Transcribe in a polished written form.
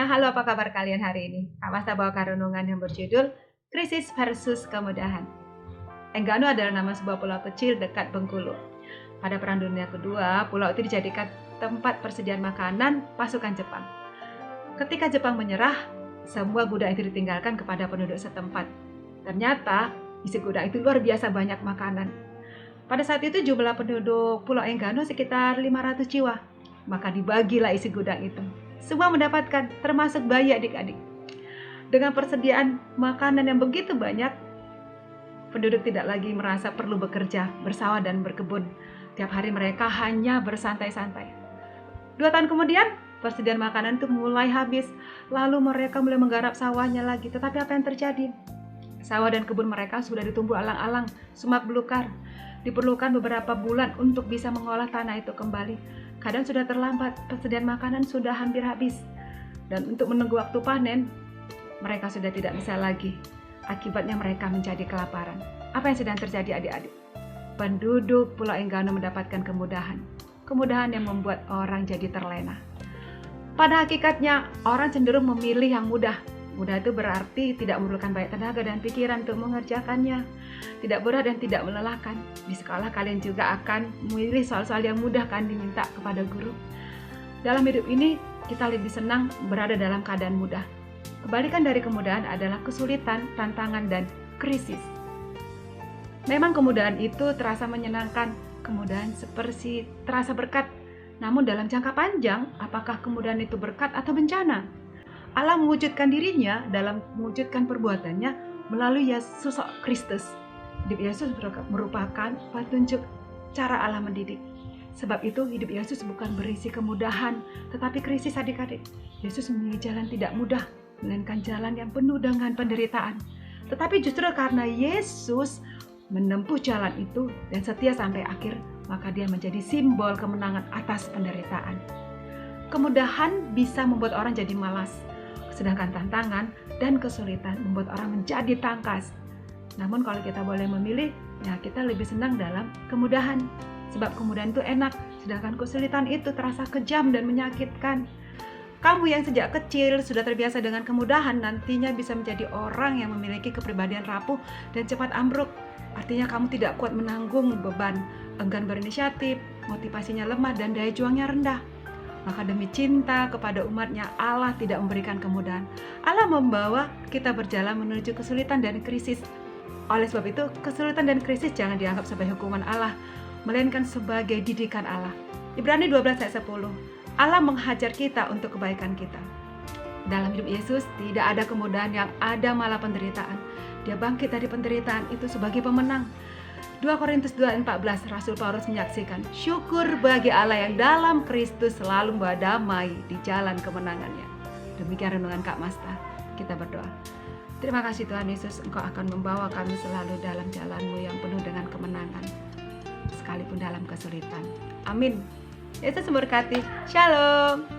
halo apa kabar kalian hari ini? Kak Masta bawakan renungan yang berjudul Krisis versus Kemudahan. Enggano adalah nama sebuah pulau kecil dekat Bengkulu. Pada Perang Dunia Kedua, pulau itu dijadikan tempat persediaan makanan pasukan Jepang. Ketika Jepang menyerah, semua gudang itu ditinggalkan kepada penduduk setempat. Ternyata isi gudang itu luar biasa banyak makanan. Pada saat itu jumlah penduduk Pulau Enggano sekitar 500 jiwa. Maka dibagilah isi gudang itu. Semua mendapatkan, termasuk bayi adik-adik. Dengan persediaan makanan yang begitu banyak, penduduk tidak lagi merasa perlu bekerja, bersawah dan berkebun. Tiap hari mereka hanya bersantai-santai. 2 tahun kemudian, persediaan makanan itu mulai habis. Lalu mereka mulai menggarap sawahnya lagi. Tetapi apa yang terjadi? Sawah dan kebun mereka sudah ditumbuh alang-alang, semak belukar. Diperlukan beberapa bulan untuk bisa mengolah tanah itu kembali. Kadang sudah terlambat, persediaan makanan sudah hampir habis. Dan untuk menunggu waktu panen, mereka sudah tidak bisa lagi. Akibatnya mereka menjadi kelaparan. Apa yang sedang terjadi adik-adik? Penduduk Pulau Enggano mendapatkan kemudahan. Kemudahan yang membuat orang jadi terlena. Pada hakikatnya, orang cenderung memilih yang mudah. Mudah itu berarti tidak memerlukan banyak tenaga dan pikiran untuk mengerjakannya. Tidak berat dan tidak melelahkan. Di sekolah kalian juga akan memilih soal-soal yang mudah kan diminta kepada guru. Dalam hidup ini, kita lebih senang berada dalam keadaan mudah. Kebalikan dari kemudahan adalah kesulitan, tantangan, dan krisis. Memang kemudahan itu terasa menyenangkan. Kemudahan seperti terasa berkat. Namun dalam jangka panjang, apakah kemudahan itu berkat atau bencana? Allah mewujudkan dirinya dalam mewujudkan perbuatannya melalui sosok Kristus. Hidup Yesus merupakan petunjuk cara Allah mendidik. Sebab itu hidup Yesus bukan berisi kemudahan, tetapi krisis adik-adik. Yesus memilih jalan tidak mudah, melainkan jalan yang penuh dengan penderitaan. Tetapi justru karena Yesus menempuh jalan itu dan setia sampai akhir, maka dia menjadi simbol kemenangan atas penderitaan. Kemudahan bisa membuat orang jadi malas. Sedangkan tantangan dan kesulitan membuat orang menjadi tangkas. Namun kalau kita boleh memilih, ya kita lebih senang dalam kemudahan. Sebab kemudahan itu enak, sedangkan kesulitan itu terasa kejam dan menyakitkan. Kamu yang sejak kecil sudah terbiasa dengan kemudahan, nantinya bisa menjadi orang yang memiliki kepribadian rapuh dan cepat ambruk. Artinya kamu tidak kuat menanggung beban, enggan berinisiatif, motivasinya lemah dan daya juangnya rendah. Maka demi cinta kepada umatnya, Allah tidak memberikan kemudahan. Allah membawa kita berjalan menuju kesulitan dan krisis. Oleh sebab itu, kesulitan dan krisis jangan dianggap sebagai hukuman Allah, melainkan sebagai didikan Allah. Ibrani 12 ayat 10. Allah menghajar kita untuk kebaikan kita. Dalam hidup Yesus tidak ada kemudahan, yang ada malah penderitaan. Dia bangkit dari penderitaan itu sebagai pemenang. 2 Korintus 2:14, Rasul Paulus menyaksikan, syukur bagi Allah yang dalam Kristus selalu membawa damai di jalan kemenangannya. Demikian renungan Kak Masta. Kita berdoa. Terima kasih Tuhan Yesus, Engkau akan membawa kami selalu dalam jalan-Mu yang penuh dengan kemenangan, sekalipun dalam kesulitan. Amin. Yesus memberkati. Shalom.